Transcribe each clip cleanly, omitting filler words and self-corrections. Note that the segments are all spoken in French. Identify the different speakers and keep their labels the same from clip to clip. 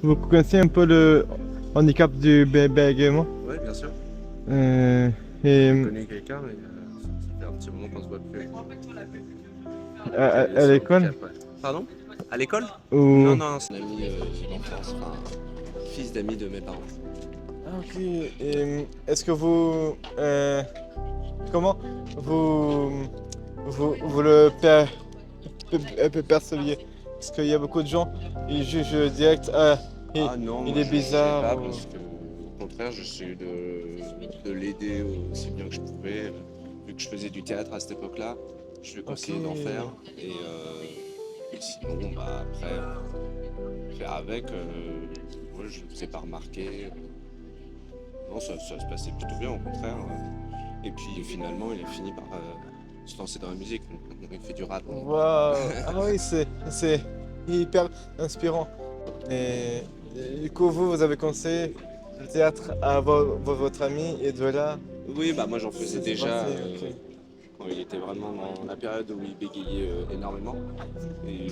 Speaker 1: Vous connaissez un peu le handicap du bégaiement?
Speaker 2: Oui, bien sûr.
Speaker 1: Euh,
Speaker 2: J'ai
Speaker 1: et
Speaker 2: connu quelqu'un, mais ça fait un petit moment qu'on se voit plus.
Speaker 1: à
Speaker 2: Ce
Speaker 1: l'école
Speaker 2: handicap, ouais. Pardon? À l'école? Non,
Speaker 1: ou...
Speaker 2: non, c'est un ami d'enfance, enfin, fils d'amis de mes parents.
Speaker 1: Ah, ok. Et est-ce que vous... comment vous le perceviez? Parce qu'il y a beaucoup de gens, ils jugent direct, ah,
Speaker 2: Ah non,
Speaker 1: il
Speaker 2: moi
Speaker 1: est
Speaker 2: je jugeais
Speaker 1: bizarre.
Speaker 2: pas parce que, au contraire, j'essayais de l'aider aussi bien que je pouvais. Vu que je faisais du théâtre à cette époque-là, je lui conseillais d'en faire. Et sinon, bah, après, faire avec, ouais, je ne faisais pas remarquer. Non, ça se passait plutôt bien, au contraire. Et puis finalement, il a fini par se lancer dans la musique. Donc, maintenant, il fait du rap.
Speaker 1: Waouh! Ah oui, c'est hyper inspirant. Et, et du coup, vous avez conseillé le théâtre à votre ami et de là,
Speaker 2: Oui, bah moi j'en faisais
Speaker 1: c'est
Speaker 2: déjà
Speaker 1: parti. Ok.
Speaker 2: quand il était vraiment dans la période où il bégayait énormément. Et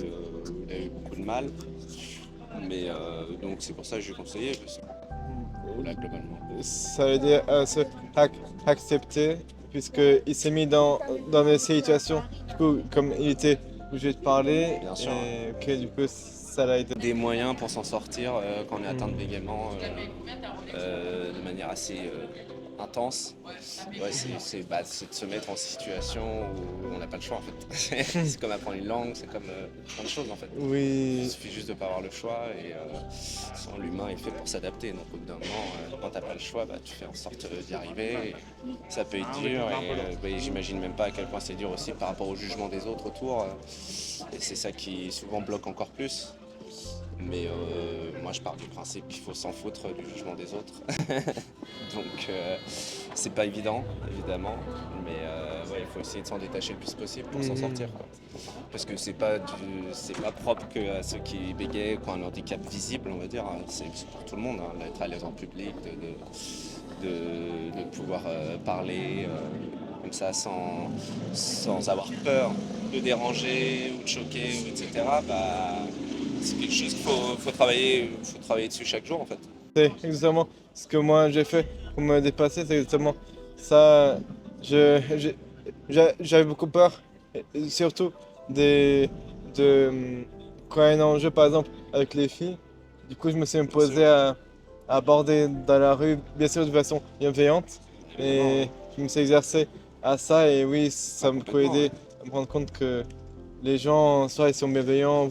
Speaker 2: il a eu beaucoup de mal. Mais donc c'est pour ça que je lui ai conseillé. Parce que, voilà, globalement.
Speaker 1: Ça veut dire se accepter, puisqu'il s'est mis dans des situations, du coup, comme il était obligé de parler,
Speaker 2: Bien sûr, hein.
Speaker 1: et que du coup, ça l'a aidé.
Speaker 2: Des moyens pour s'en sortir quand on est atteint de
Speaker 1: Hmm.
Speaker 2: bégaiement de manière assez intense. Ouais, c'est de se mettre en situation où on n'a pas le choix en fait. C'est comme apprendre une langue, c'est comme plein de choses en fait. Il
Speaker 1: Oui,
Speaker 2: suffit juste de pas avoir le choix et l'humain est fait pour s'adapter. Donc au bout d'un moment, quand t'as pas le choix, bah, tu fais en sorte d'y arriver. Et ça peut être dur et bah, j'imagine même pas à quel point c'est dur aussi par rapport au jugement des autres autour. Et c'est ça qui souvent bloque encore plus. Mais moi je pars du principe qu'il faut s'en foutre du jugement des autres. Donc c'est pas évident évidemment, mais ouais, il faut essayer de s'en détacher le plus possible pour s'en
Speaker 1: mhm.
Speaker 2: sortir, quoi. Parce que c'est pas propre que à ceux qui bégayent, qui ont un handicap visible, on va dire. C'est pour tout le monde, hein, d'être à l'aise en public, de pouvoir parler comme ça sans avoir peur de déranger ou de choquer, etc. Bah, c'est quelque chose faut travailler dessus chaque jour en fait.
Speaker 1: C'est exactement ce que moi j'ai fait pour me dépasser, c'est exactement ça. J'avais beaucoup peur, et surtout des, quand il y a un enjeu par exemple avec les filles. Du coup, je me suis
Speaker 2: Bien sûr,
Speaker 1: imposé à aborder dans la rue, bien sûr de façon bienveillante,
Speaker 2: évidemment,
Speaker 1: et
Speaker 2: ouais.
Speaker 1: je me suis exercé à ça. Et oui,
Speaker 2: Ah,
Speaker 1: ça me peut
Speaker 2: complètement,
Speaker 1: aider
Speaker 2: ouais.
Speaker 1: à me rendre compte que les gens, soit ils sont bienveillants.